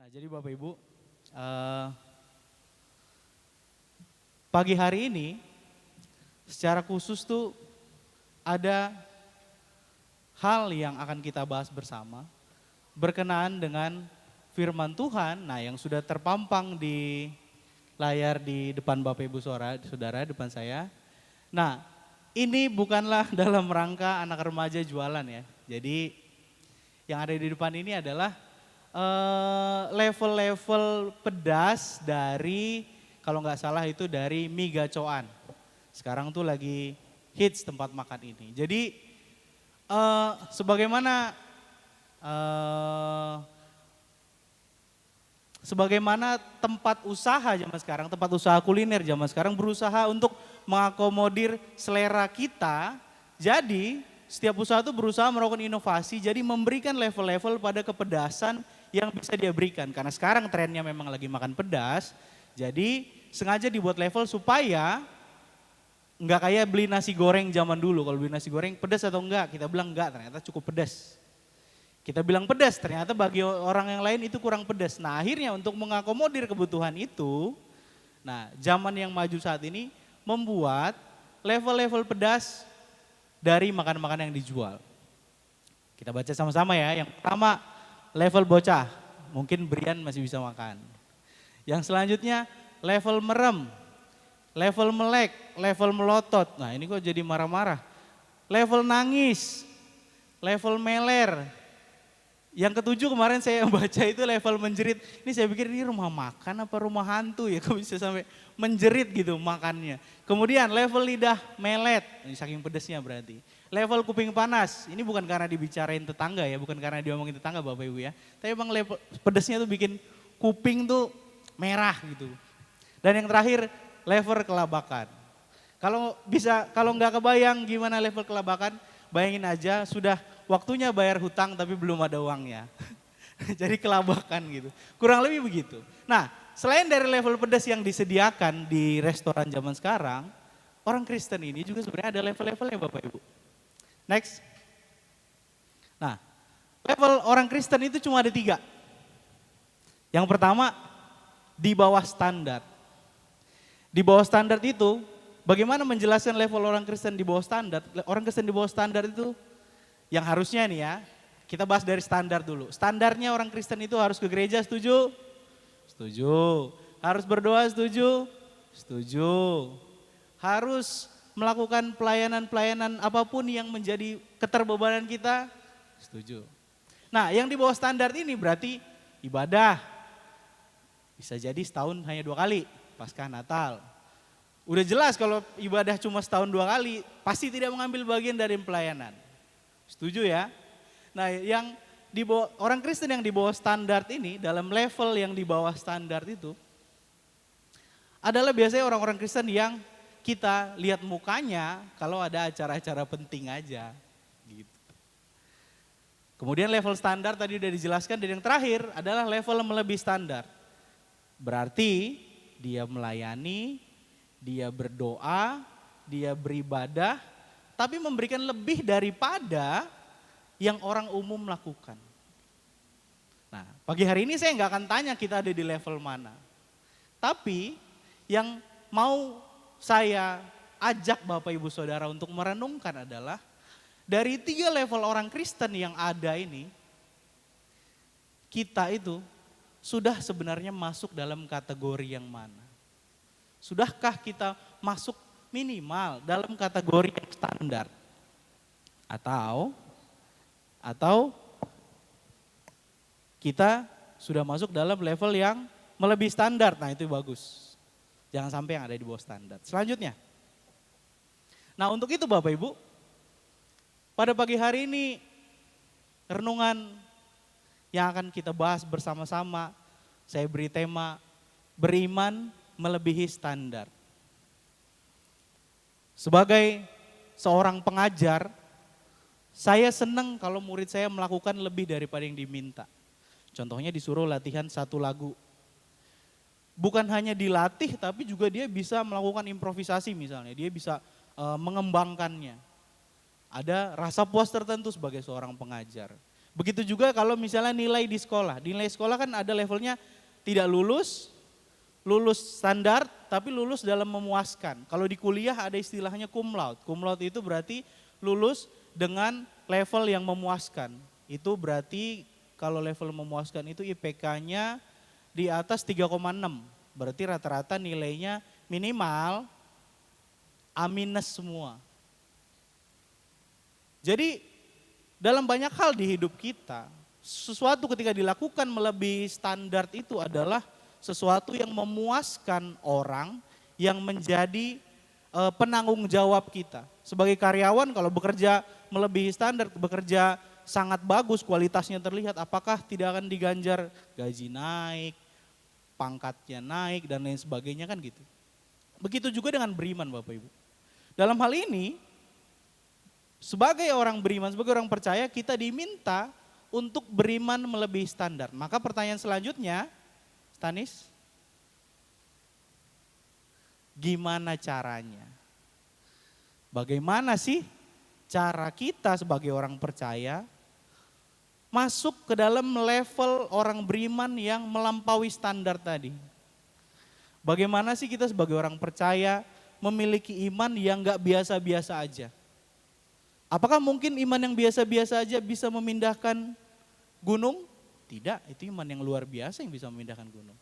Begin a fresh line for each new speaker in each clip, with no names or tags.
Nah, jadi Bapak Ibu, eh, pagi hari ini secara khusus tuh ada hal yang akan kita bahas bersama berkenaan dengan firman Tuhan. Nah, yang sudah terpampang di layar di depan Bapak Ibu saudara depan saya. Nah, ini bukanlah dalam rangka anak remaja jualan ya. Jadi yang ada di depan ini adalah level-level pedas dari, kalau nggak salah itu dari mie gacoan. Sekarang tuh lagi hits tempat makan ini. Jadi sebagaimana tempat usaha zaman sekarang, tempat usaha kuliner zaman sekarang berusaha untuk mengakomodir selera kita. Jadi setiap usaha itu berusaha melakukan inovasi, jadi memberikan level-level pada kepedasan yang bisa dia berikan. Karena sekarang trennya memang lagi makan pedas, jadi sengaja dibuat level supaya nggak kayak beli nasi goreng zaman dulu. Kalau beli nasi goreng pedas atau enggak, kita bilang enggak, ternyata cukup pedas. Kita bilang pedas, ternyata bagi orang yang lain itu kurang pedas. Nah, akhirnya untuk mengakomodir kebutuhan itu, nah zaman yang maju saat ini membuat level-level pedas dari makan-makan yang dijual. Kita baca sama-sama ya. Yang pertama level bocah, mungkin Brian masih bisa makan. Yang selanjutnya level merem, level melek, level melotot. Nah, ini kok jadi marah-marah. Level nangis, level meler. Yang ketujuh kemarin saya baca itu level menjerit. Ini saya pikir ini rumah makan apa rumah hantu ya, kok bisa sampai menjerit gitu makannya. Kemudian level lidah melet, ini saking pedesnya berarti. Level kuping panas, ini bukan karena dibicarain tetangga ya, bukan karena diomongin tetangga Bapak Ibu ya. Tapi emang level pedesnya tuh bikin kuping tuh merah gitu. Dan yang terakhir level kelabakan. Kalau nggak kebayang gimana level kelabakan, bayangin aja sudah waktunya bayar hutang tapi belum ada uangnya. Jadi kelabakan gitu. Kurang lebih begitu. Nah, selain dari level pedas yang disediakan di restoran zaman sekarang, orang Kristen ini juga sebenarnya ada level-levelnya Bapak Ibu. Next. Nah, level orang Kristen itu cuma ada 3. Yang pertama, di bawah standar. Di bawah standar itu, bagaimana menjelaskan level orang Kristen di bawah standar? Orang Kristen di bawah standar itu yang harusnya nih ya, kita bahas dari standar dulu. Standarnya orang Kristen itu harus ke gereja, setuju? Setuju. Harus berdoa, setuju? Setuju. Harus melakukan pelayanan-pelayanan apapun yang menjadi keterbebanan kita, setuju. Nah, yang di bawah standar ini berarti ibadah. Bisa jadi setahun hanya 2 kali, Paskah Natal. Udah jelas kalau ibadah cuma setahun 2 kali, pasti tidak mengambil bagian dari pelayanan. Setuju ya? Nah, yang di bawah, orang Kristen yang di bawah standar ini, dalam level yang di bawah standar itu, adalah biasanya orang-orang Kristen yang kita lihat mukanya kalau ada acara-acara penting aja. Gitu. Kemudian level standar tadi udah dijelaskan, dan yang terakhir adalah level melebihi standar. Berarti dia melayani, dia berdoa, dia beribadah, tapi memberikan lebih daripada yang orang umum lakukan. Nah, pagi hari ini saya nggak akan tanya kita ada di level mana. Tapi yang mau saya ajak Bapak Ibu Saudara untuk merenungkan adalah dari 3 level orang Kristen yang ada ini, kita itu sudah sebenarnya masuk dalam kategori yang mana? Sudahkah kita masuk minimal dalam kategori yang standar? Atau kita sudah masuk dalam level yang melebihi standar? Nah, itu bagus. Jangan sampai yang ada di bawah standar. Selanjutnya. Nah, untuk itu Bapak Ibu, pada pagi hari ini renungan yang akan kita bahas bersama-sama, saya beri tema beriman melebihi standar. Sebagai seorang pengajar, saya senang kalau murid saya melakukan lebih daripada yang diminta. Contohnya disuruh latihan 1 lagu. Bukan hanya dilatih, tapi juga dia bisa melakukan improvisasi misalnya. Dia bisa mengembangkannya. Ada rasa puas tertentu sebagai seorang pengajar. Begitu juga kalau misalnya nilai di sekolah. Di nilai sekolah kan ada levelnya tidak lulus, lulus standar, tapi lulus dalam memuaskan. Kalau di kuliah ada istilahnya cum laude. Cum laude itu berarti lulus dengan level yang memuaskan. Itu berarti kalau level memuaskan itu IPK-nya di atas 3,6. Berarti rata-rata nilainya minimal A- semua. Jadi dalam banyak hal di hidup kita, sesuatu ketika dilakukan melebihi standar itu adalah sesuatu yang memuaskan orang yang menjadi penanggung jawab kita. Sebagai karyawan kalau bekerja melebihi standar, bekerja sangat bagus, kualitasnya terlihat, apakah tidak akan diganjar gaji naik, pangkatnya naik dan lain sebagainya kan gitu. Begitu juga dengan beriman Bapak Ibu. Dalam hal ini, sebagai orang beriman, sebagai orang percaya kita diminta untuk beriman melebihi standar. Maka pertanyaan selanjutnya, Stanis, gimana caranya? Bagaimana sih cara kita sebagai orang percaya masuk ke dalam level orang beriman yang melampaui standar tadi? Bagaimana sih kita sebagai orang percaya memiliki iman yang gak biasa-biasa aja? Apakah mungkin iman yang biasa-biasa aja bisa memindahkan gunung? Tidak, itu iman yang luar biasa yang bisa memindahkan gunung.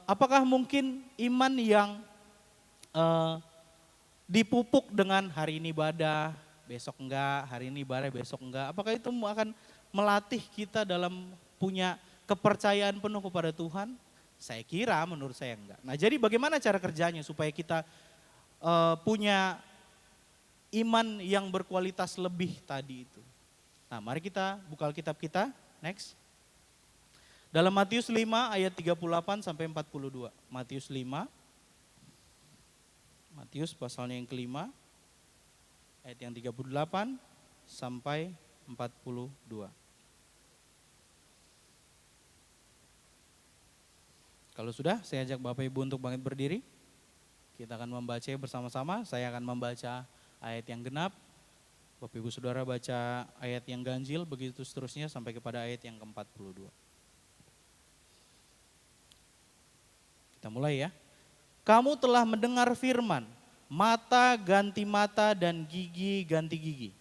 Apakah mungkin iman yang dipupuk dengan hari ini ibadah, besok enggak, hari ini ibadah, besok enggak. Apakah itu akan melatih kita dalam punya kepercayaan penuh kepada Tuhan? Saya kira menurut saya enggak. Nah jadi bagaimana cara kerjanya supaya kita punya iman yang berkualitas lebih tadi itu? Nah mari kita buka Alkitab kita, next. Dalam Matius 5 ayat 38 sampai 42. Matius 5, Matius pasalnya yang kelima, ayat yang 38 sampai 42. Kalau sudah, saya ajak Bapak Ibu untuk bangkit berdiri. Kita akan membaca bersama-sama, saya akan membaca ayat yang genap. Bapak Ibu Saudara baca ayat yang ganjil, begitu seterusnya sampai kepada ayat yang ke-42. Kita mulai ya. Kamu telah mendengar firman, mata ganti mata dan gigi ganti gigi.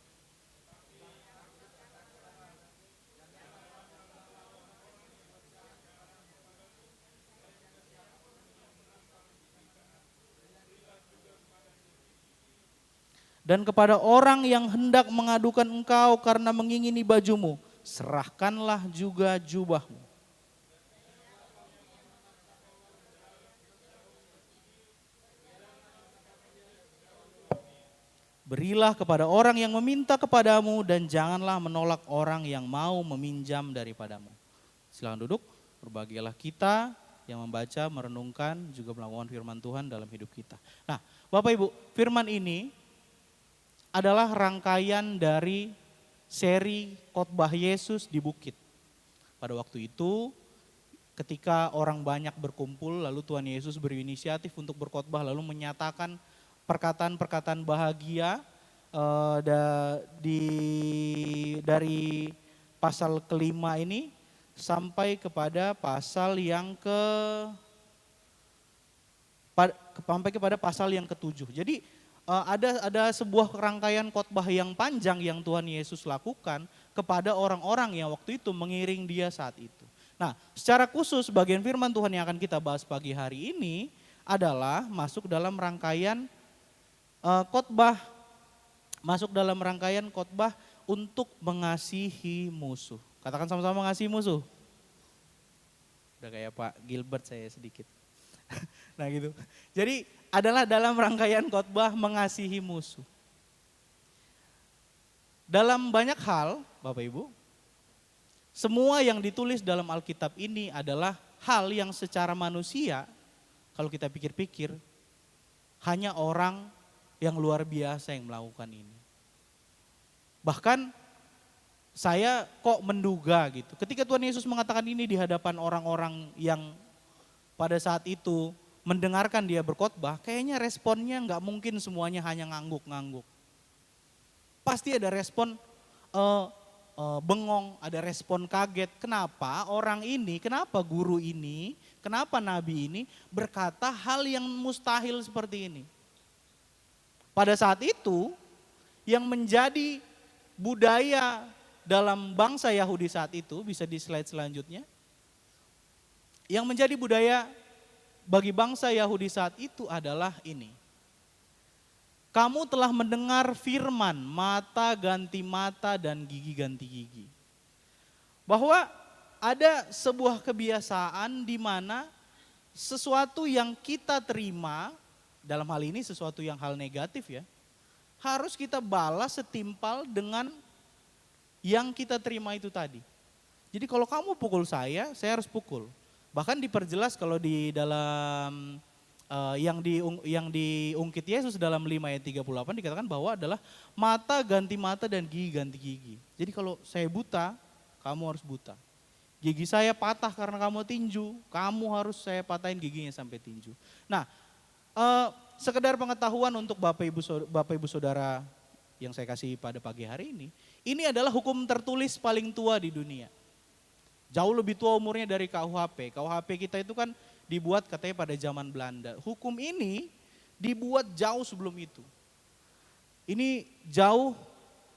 Dan kepada orang yang hendak mengadukan engkau karena mengingini bajumu, serahkanlah juga jubahmu. Berilah kepada orang yang meminta kepadamu dan janganlah menolak orang yang mau meminjam daripadamu. Silakan duduk, berbahagialah kita yang membaca, merenungkan, juga melakukan firman Tuhan dalam hidup kita. Nah Bapak Ibu, firman ini adalah rangkaian dari seri khotbah Yesus di bukit. Pada waktu itu ketika orang banyak berkumpul lalu Tuhan Yesus berinisiatif untuk berkhotbah lalu menyatakan perkataan-perkataan bahagia dari pasal kelima ini sampai kepada pasal yang kepada pasal yang ketujuh. Jadi ada sebuah rangkaian khotbah yang panjang yang Tuhan Yesus lakukan kepada orang-orang yang waktu itu mengiring dia saat itu. Nah, secara khusus bagian firman Tuhan yang akan kita bahas pagi hari ini adalah masuk dalam rangkaian khotbah, masuk dalam rangkaian khotbah untuk mengasihi musuh. Katakan sama-sama mengasihi musuh. Udah kayak Pak Gilbert saya sedikit. Nah gitu. Jadi adalah dalam rangkaian khotbah mengasihi musuh. Dalam banyak hal, Bapak Ibu, semua yang ditulis dalam Alkitab ini adalah hal yang secara manusia, kalau kita pikir-pikir, hanya orang yang luar biasa yang melakukan ini. Bahkan saya kok menduga gitu, ketika Tuhan Yesus mengatakan ini di hadapan orang-orang yang pada saat itu mendengarkan dia berkhotbah, kayaknya responnya nggak mungkin semuanya hanya ngangguk-ngangguk. Pasti ada respon bengong, ada respon kaget. Kenapa orang ini, kenapa guru ini, kenapa nabi ini berkata hal yang mustahil seperti ini. Pada saat itu yang menjadi budaya dalam bangsa Yahudi saat itu, bisa di slide selanjutnya. Yang menjadi budaya bagi bangsa Yahudi saat itu adalah ini. Kamu telah mendengar firman, mata ganti mata dan gigi ganti gigi. Bahwa ada sebuah kebiasaan di mana sesuatu yang kita terima, dalam hal ini sesuatu yang hal negatif ya, harus kita balas setimpal dengan yang kita terima itu tadi. Jadi kalau kamu pukul saya harus pukul. Bahkan diperjelas kalau di dalam yang diungkit Yesus dalam 5 ayat 38 dikatakan bahwa adalah mata ganti mata dan gigi ganti gigi. Jadi kalau saya buta, kamu harus buta. Gigi saya patah karena kamu tinju, kamu harus saya patahin giginya sampai tinju. Nah, sekedar pengetahuan untuk Bapak Ibu Saudara yang saya kasih pada pagi hari ini adalah hukum tertulis paling tua di dunia. Jauh lebih tua umurnya dari KUHP. KUHP kita itu kan dibuat katanya pada zaman Belanda. Hukum ini dibuat jauh sebelum itu. Ini jauh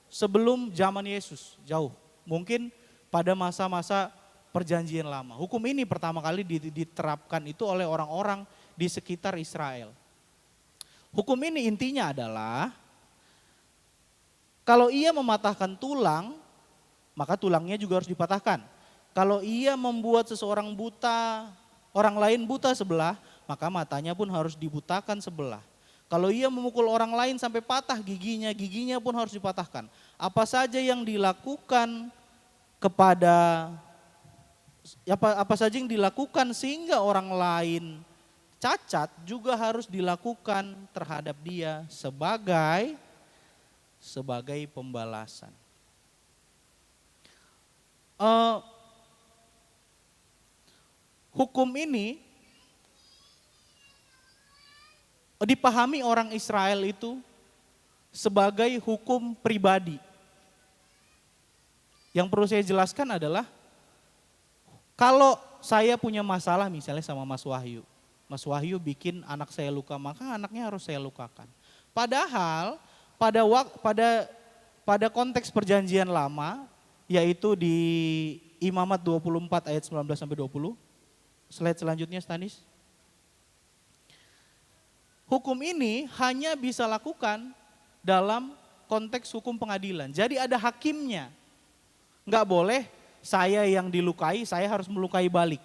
sebelum zaman Yesus, jauh. Mungkin pada masa-masa perjanjian lama. Hukum ini pertama kali diterapkan itu oleh orang-orang di sekitar Israel. Hukum ini intinya adalah kalau ia mematahkan tulang, maka tulangnya juga harus dipatahkan. Kalau ia membuat seseorang buta, orang lain buta sebelah, maka matanya pun harus dibutakan sebelah. Kalau ia memukul orang lain sampai patah giginya, giginya pun harus dipatahkan. Apa saja yang dilakukan sehingga orang lain cacat juga harus dilakukan terhadap dia sebagai pembalasan. Hukum ini dipahami orang Israel itu sebagai hukum pribadi. Yang perlu saya jelaskan adalah kalau saya punya masalah misalnya sama Mas Wahyu bikin anak saya luka, maka anaknya harus saya lukakan. Padahal pada konteks perjanjian lama, yaitu di Imamat 24 ayat 19 sampai 20. Slide selanjutnya Stanis. Hukum ini hanya bisa lakukan dalam konteks hukum pengadilan. Jadi ada hakimnya. Enggak boleh saya yang dilukai, saya harus melukai balik.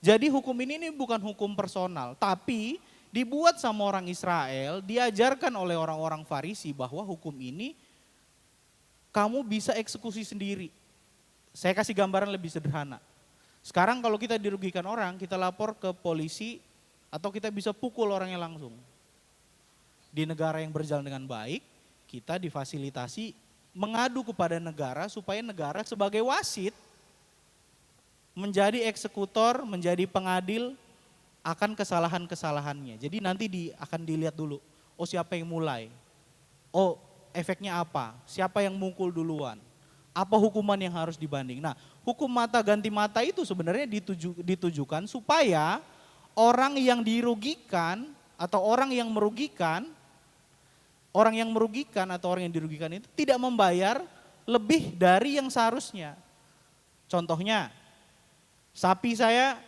Jadi hukum ini bukan hukum personal, tapi dibuat sama orang Israel, diajarkan oleh orang-orang Farisi bahwa hukum ini kamu bisa eksekusi sendiri. Saya kasih gambaran lebih sederhana. Sekarang kalau kita dirugikan orang, kita lapor ke polisi atau kita bisa pukul orangnya langsung. Di negara yang berjalan dengan baik, kita difasilitasi mengadu kepada negara supaya negara sebagai wasit menjadi eksekutor, menjadi pengadil akan kesalahan-kesalahannya. Jadi nanti akan dilihat dulu, oh siapa yang mulai, oh efeknya apa, siapa yang mukul duluan, apa hukuman yang harus dibanding. Nah, hukum mata ganti mata itu sebenarnya ditujukan supaya orang yang dirugikan atau orang yang merugikan itu tidak membayar lebih dari yang seharusnya. Contohnya, sapi saya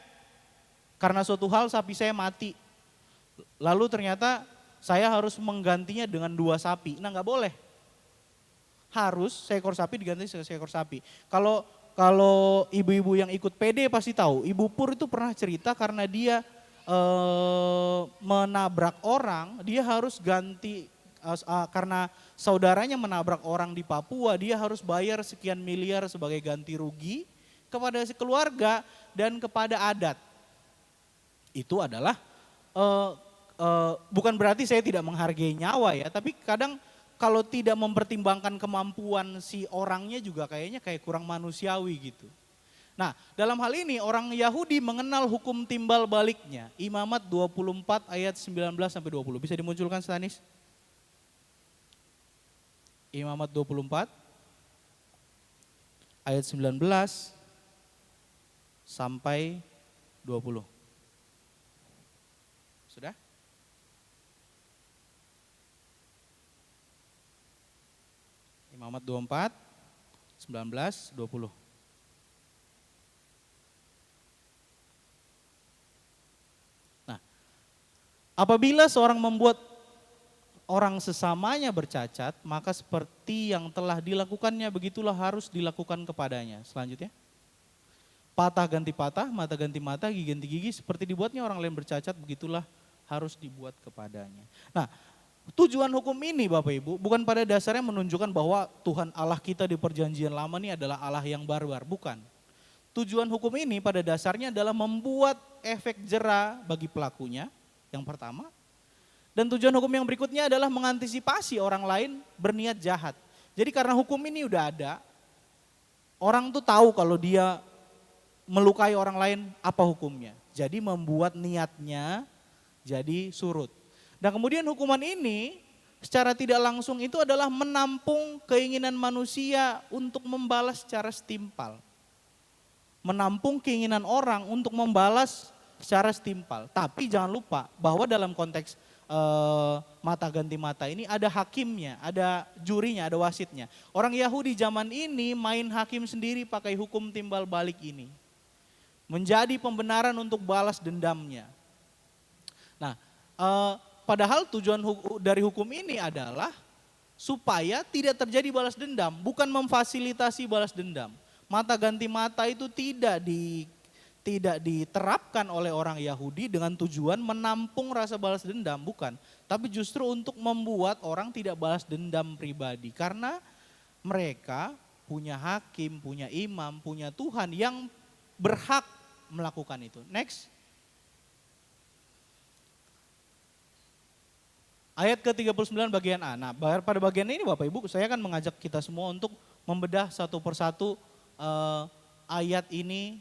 karena suatu hal sapi saya mati. Lalu ternyata saya harus menggantinya dengan 2 sapi. Nah, nggak boleh. Harus seekor sapi diganti seekor sapi. Kalau ibu-ibu yang ikut PD pasti tahu, Ibu Pur itu pernah cerita karena dia menabrak orang, dia harus ganti, karena saudaranya menabrak orang di Papua, dia harus bayar sekian miliar sebagai ganti rugi kepada si keluarga dan kepada adat. Itu adalah, bukan berarti saya tidak menghargai nyawa ya, tapi kadang kalau tidak mempertimbangkan kemampuan si orangnya juga kayaknya kayak kurang manusiawi gitu. Nah, dalam hal ini orang Yahudi mengenal hukum timbal baliknya. Imamat 24 ayat 19 sampai 20. Bisa dimunculkan Stanis? Imamat 24 ayat 19 sampai 20. Sudah? Imamat 24, 19, 20. Nah, apabila seorang membuat orang sesamanya bercacat, maka seperti yang telah dilakukannya, begitulah harus dilakukan kepadanya. Selanjutnya, patah ganti patah, mata ganti mata, gigi ganti gigi, seperti dibuatnya orang lain bercacat, begitulah harus dibuat kepadanya. Nah, tujuan hukum ini Bapak Ibu, bukan pada dasarnya menunjukkan bahwa Tuhan Allah kita di perjanjian lama ini adalah Allah yang barbar, bukan. Tujuan hukum ini pada dasarnya adalah membuat efek jera bagi pelakunya, yang pertama. Dan tujuan hukum yang berikutnya adalah mengantisipasi orang lain berniat jahat. Jadi karena hukum ini udah ada, orang tuh tahu kalau dia melukai orang lain apa hukumnya. Jadi membuat niatnya jadi surut. Dan kemudian hukuman ini secara tidak langsung itu adalah menampung keinginan manusia untuk membalas secara setimpal. Menampung keinginan orang untuk membalas secara setimpal. Tapi jangan lupa bahwa dalam konteks mata ganti mata ini ada hakimnya, ada jurinya, ada wasitnya. Orang Yahudi zaman ini main hakim sendiri pakai hukum timbal balik ini. Menjadi pembenaran untuk balas dendamnya. Nah, padahal tujuan dari hukum ini adalah supaya tidak terjadi balas dendam, bukan memfasilitasi balas dendam. Mata ganti mata itu tidak diterapkan oleh orang Yahudi dengan tujuan menampung rasa balas dendam, bukan. Tapi justru untuk membuat orang tidak balas dendam pribadi. Karena mereka punya hakim, punya imam, punya Tuhan yang berhak melakukan itu. Next. Ayat ke-39 bagian A. Nah, pada bagian ini Bapak Ibu, saya akan mengajak kita semua untuk membedah satu persatu ayat ini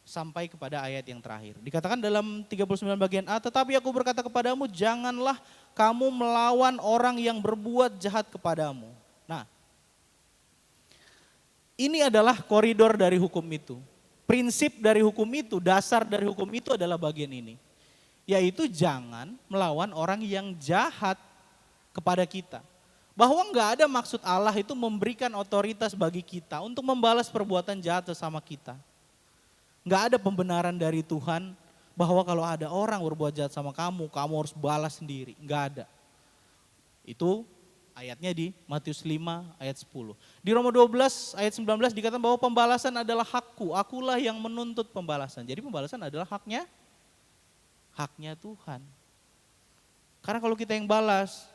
sampai kepada ayat yang terakhir. Dikatakan dalam 39 bagian A, tetapi aku berkata kepadamu, janganlah kamu melawan orang yang berbuat jahat kepadamu. Nah, ini adalah koridor dari hukum itu. Prinsip dari hukum itu, dasar dari hukum itu adalah bagian ini. Yaitu jangan melawan orang yang jahat kepada kita. Bahwa enggak ada maksud Allah itu memberikan otoritas bagi kita untuk membalas perbuatan jahat sesama kita. Enggak ada pembenaran dari Tuhan bahwa kalau ada orang berbuat jahat sama kamu, kamu harus balas sendiri. Enggak ada. Itu ayatnya di Matius 5 ayat 10. Di Roma 12 ayat 19 dikatakan bahwa pembalasan adalah hakku, akulah yang menuntut pembalasan. Jadi pembalasan adalah haknya Tuhan. Karena kalau kita yang balas,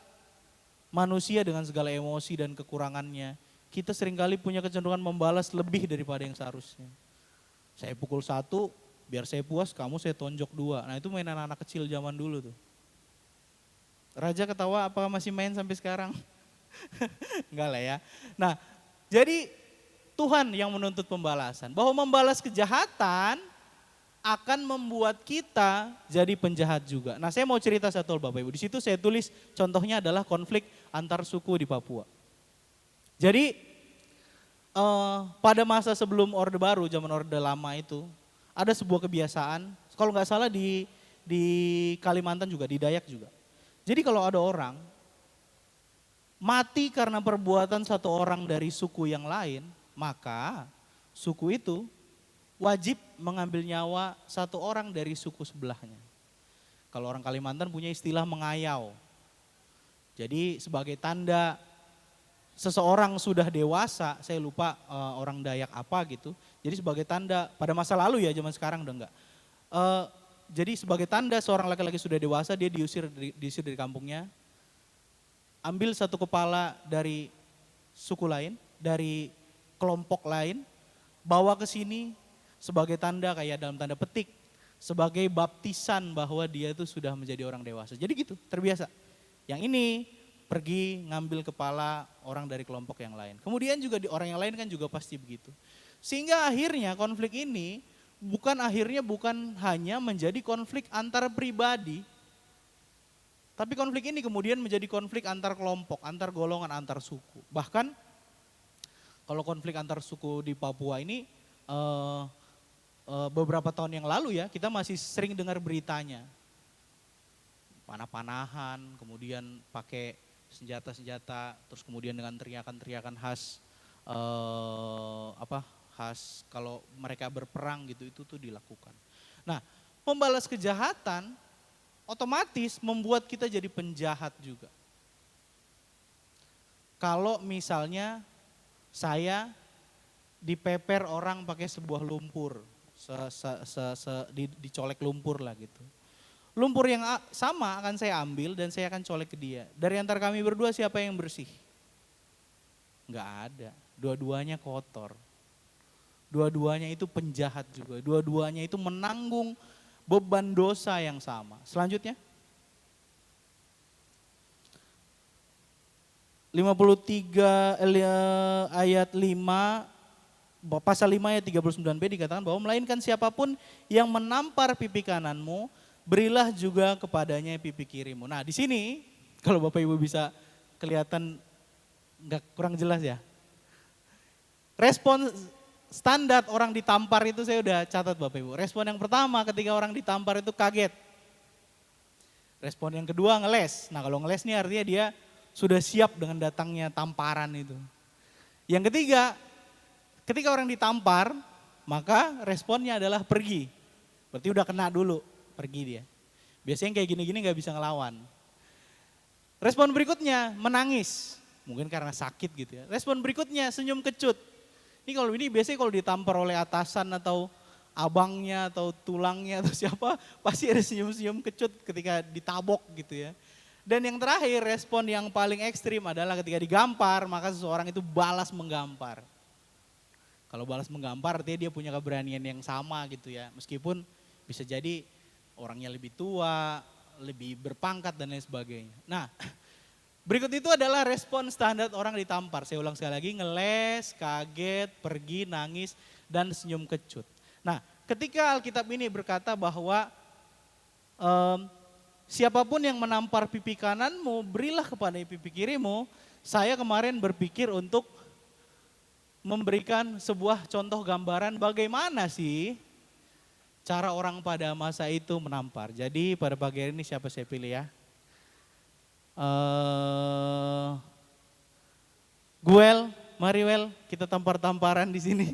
manusia dengan segala emosi dan kekurangannya, kita seringkali punya kecenderungan membalas lebih daripada yang seharusnya. Saya pukul 1, biar saya puas, kamu saya tonjok 2. Nah itu mainan anak kecil zaman dulu tuh. Raja ketawa, apakah masih main sampai sekarang? Enggak lah ya. Nah, jadi Tuhan yang menuntut pembalasan. Bahwa membalas kejahatan akan membuat kita jadi penjahat juga. Nah, saya mau cerita satu Bapak Ibu. Di situ saya tulis contohnya adalah konflik antar suku di Papua. Jadi pada masa sebelum Orde Baru, zaman Orde Lama itu, ada sebuah kebiasaan, kalau nggak salah di Kalimantan juga, di Dayak juga. Jadi kalau ada orang mati karena perbuatan satu orang dari suku yang lain, maka suku itu wajib mengambil nyawa satu orang dari suku sebelahnya. Kalau orang Kalimantan punya istilah mengayau. Jadi sebagai tanda seseorang sudah dewasa, saya lupa orang Dayak apa gitu. Jadi sebagai tanda, pada masa lalu ya, zaman sekarang udah enggak. Jadi sebagai tanda seorang laki-laki sudah dewasa, dia diusir dari kampungnya. Ambil satu kepala dari suku lain, dari kelompok lain, bawa ke sini sebagai tanda, kayak dalam tanda petik, sebagai baptisan bahwa dia itu sudah menjadi orang dewasa. Jadi gitu, terbiasa. Yang ini pergi ngambil kepala orang dari kelompok yang lain. Kemudian juga di orang yang lain kan juga pasti begitu. Sehingga akhirnya konflik ini bukan hanya menjadi konflik antar pribadi, Tapi konflik ini kemudian menjadi konflik antar kelompok, antar golongan, antar suku. Bahkan kalau konflik antar suku di Papua ini beberapa tahun yang lalu ya, kita masih sering dengar beritanya. Panah-panahan, kemudian pakai senjata-senjata, terus kemudian dengan teriakan-teriakan khas khas kalau mereka berperang gitu, itu tuh dilakukan. Nah, membalas kejahatan otomatis membuat kita jadi penjahat juga. Kalau misalnya saya dipeper orang pakai sebuah lumpur, dicolek lumpur lah gitu. Lumpur yang sama akan saya ambil dan saya akan colek ke dia. Dari antara kami berdua siapa yang bersih? Enggak ada, dua-duanya kotor. Dua-duanya itu penjahat juga, dua-duanya itu menanggung beban dosa yang sama. Selanjutnya. 53 ayat 5, pasal 5 ayat 39b dikatakan bahwa melainkan siapapun yang menampar pipi kananmu, berilah juga kepadanya pipi kirimu. Nah di sini kalau Bapak Ibu bisa kelihatan kurang jelas ya. Respon standar orang ditampar itu saya udah catat Bapak Ibu. Respon yang pertama ketika orang ditampar itu kaget. Respon yang kedua ngeles. Nah kalau ngeles nih artinya dia sudah siap dengan datangnya tamparan itu. Yang ketiga, ketika orang ditampar, maka responnya adalah pergi. Berarti udah kena dulu, pergi dia. Biasanya kayak gini-gini gak bisa ngelawan. Respon berikutnya menangis, mungkin karena sakit gitu ya. Respon berikutnya senyum kecut. Ini biasanya kalau ditampar oleh atasan atau abangnya atau tulangnya atau siapa, pasti ada senyum-senyum kecut ketika ditabok gitu ya. Dan yang terakhir respon yang paling ekstrim adalah ketika digampar, maka seseorang itu balas menggampar. Kalau balas menggampar artinya dia punya keberanian yang sama gitu ya. Meskipun bisa jadi orangnya lebih tua, lebih berpangkat dan lain sebagainya. Nah berikut itu adalah respon standar orang ditampar. Saya ulang sekali lagi, ngeles, kaget, pergi, nangis, dan senyum kecut. Nah ketika Alkitab ini berkata bahwa siapapun yang menampar pipi kananmu, berilah kepada pipi kirimu. Saya kemarin berpikir untuk memberikan sebuah contoh gambaran bagaimana sih cara orang pada masa itu menampar. Jadi pada pagi hari ini siapa saya pilih ya? Guel, Mariwel, kita tampar-tamparan di sini.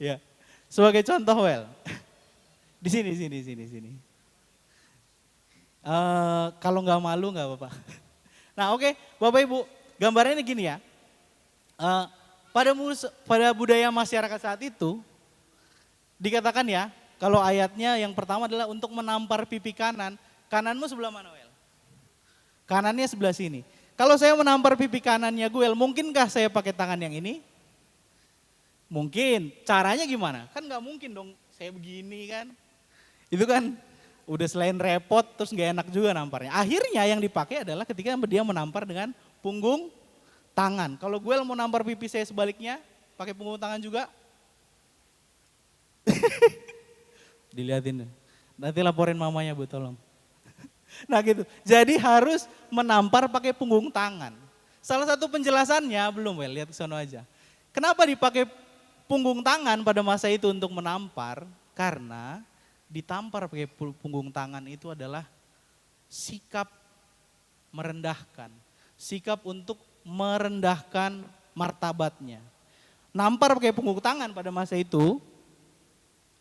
Ya, sebagai contoh Wel. Di sini. Kalau nggak malu nggak apa-apa. Nah oke, Bapak Ibu, gambarnya gini ya. Pada budaya masyarakat saat itu, dikatakan ya, kalau ayatnya yang pertama adalah untuk menampar pipi kanan. Kananmu sebelah mana Wel? Kanannya sebelah sini. Kalau saya menampar pipi kanannya Guel, mungkinkah saya pakai tangan yang ini? Mungkin. Caranya gimana? Kan nggak mungkin dong saya begini kan. Itu kan udah selain repot terus gak enak juga namparnya. Akhirnya yang dipakai adalah ketika dia menampar dengan punggung tangan. Kalau gue mau nampar pipi saya sebaliknya, pakai punggung tangan juga. Dilihatin. Nanti laporin mamanya Bu, tolong. Nah gitu, jadi harus menampar pakai punggung tangan. Salah satu penjelasannya, belum Wel, lihat ke sana aja. Kenapa dipakai punggung tangan pada masa itu untuk menampar? Karena ditampar pakai punggung tangan itu adalah sikap merendahkan. Sikap untuk merendahkan martabatnya. Nampar pakai punggung tangan pada masa itu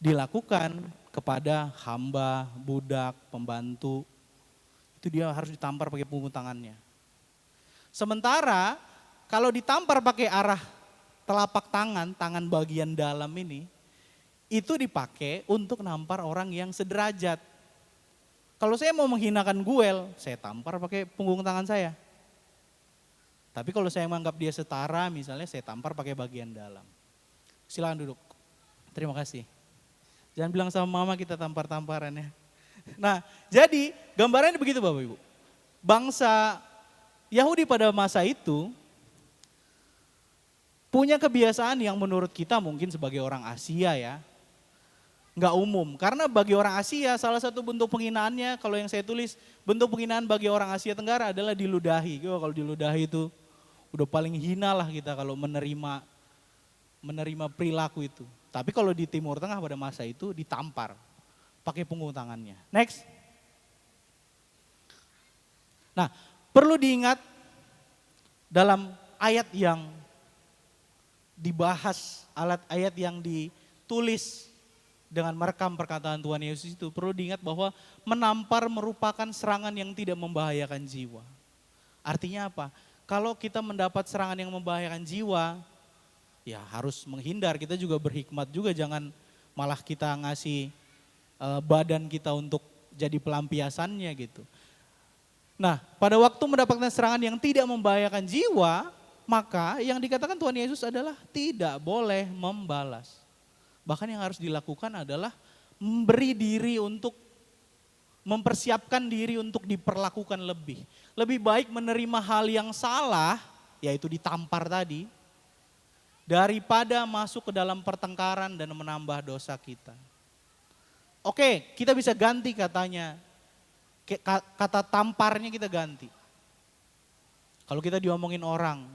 dilakukan kepada hamba, budak, pembantu. Itu dia harus ditampar pakai punggung tangannya. Sementara kalau ditampar pakai arah telapak tangan, tangan bagian dalam ini, itu dipakai untuk nampar orang yang sederajat. Kalau saya mau menghinakan Guel, saya tampar pakai punggung tangan saya. Tapi kalau saya menganggap dia setara, misalnya saya tampar pakai bagian dalam. Silakan duduk. Terima kasih. Jangan bilang sama mama kita tampar-tamparan ya. Nah, jadi gambarannya begitu Bapak Ibu. Bangsa Yahudi pada masa itu punya kebiasaan yang menurut kita mungkin sebagai orang Asia ya, nggak umum. Karena bagi orang Asia salah satu bentuk penghinaannya, kalau yang saya tulis, bentuk penghinaan bagi orang Asia Tenggara adalah diludahi. Kalau diludahi itu udah paling hina lah kita kalau menerima perilaku itu. Tapi kalau di Timur Tengah pada masa itu ditampar pakai punggung tangannya. Next. Nah, perlu diingat dalam ayat yang dibahas, ayat yang ditulis dengan merekam perkataan Tuhan Yesus itu, perlu diingat bahwa menampar merupakan serangan yang tidak membahayakan jiwa. Artinya apa? Kalau kita mendapat serangan yang membahayakan jiwa, ya harus menghindar. Kita juga berhikmat juga, jangan malah kita ngasih badan kita untuk jadi pelampiasannya gitu. Nah, pada waktu mendapatkan serangan yang tidak membahayakan jiwa, maka yang dikatakan Tuhan Yesus adalah tidak boleh membalas. Bahkan yang harus dilakukan adalah memberi diri untuk mempersiapkan diri untuk diperlakukan lebih. Lebih baik menerima hal yang salah, yaitu ditampar tadi, daripada masuk ke dalam pertengkaran dan menambah dosa kita. Oke, kita bisa ganti katanya. Kata tamparnya kita ganti. Kalau kita diomongin orang,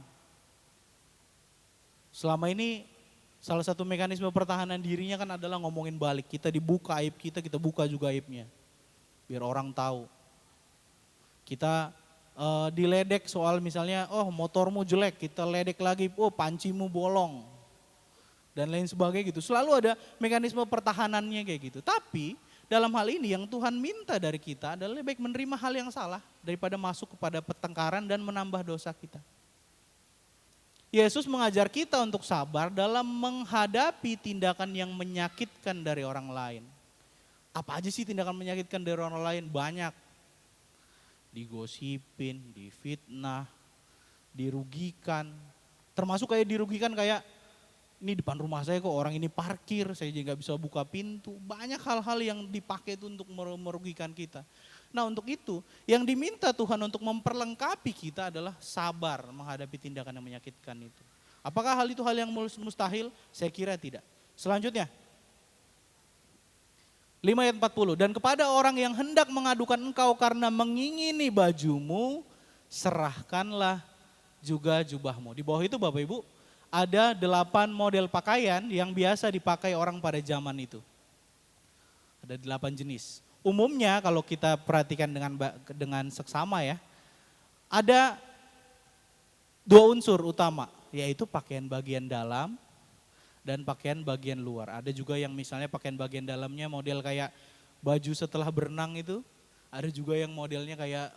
selama ini salah satu mekanisme pertahanan dirinya kan adalah ngomongin balik. Kita dibuka aib kita buka juga aibnya. Biar orang tahu. Kita diledek soal misalnya, oh motormu jelek, kita ledek lagi, oh pancimu bolong. Dan lain sebagainya gitu. Selalu ada mekanisme pertahanannya kayak gitu. Tapi dalam hal ini yang Tuhan minta dari kita adalah lebih baik menerima hal yang salah daripada masuk kepada pertengkaran dan menambah dosa kita. Yesus mengajar kita untuk sabar dalam menghadapi tindakan yang menyakitkan dari orang lain. Apa aja sih tindakan menyakitkan dari orang lain? Banyak. Digosipin, difitnah, dirugikan. Termasuk kayak dirugikan kayak, ini depan rumah saya kok orang ini parkir, saya juga gak bisa buka pintu. Banyak hal-hal yang dipakai itu untuk merugikan kita. Nah untuk itu, yang diminta Tuhan untuk memperlengkapi kita adalah sabar menghadapi tindakan yang menyakitkan itu. Apakah hal itu hal yang mustahil? Saya kira tidak. Selanjutnya, 5 ayat 40. Dan kepada orang yang hendak mengadukan engkau karena mengingini bajumu, serahkanlah juga jubahmu. Di bawah itu Bapak Ibu, ada 8 model pakaian yang biasa dipakai orang pada zaman itu. Ada 8 jenis. Umumnya kalau kita perhatikan dengan seksama ya, ada 2 unsur utama, yaitu pakaian bagian dalam dan pakaian bagian luar. Ada juga yang misalnya pakaian bagian dalamnya model kayak baju setelah berenang itu, ada juga yang modelnya kayak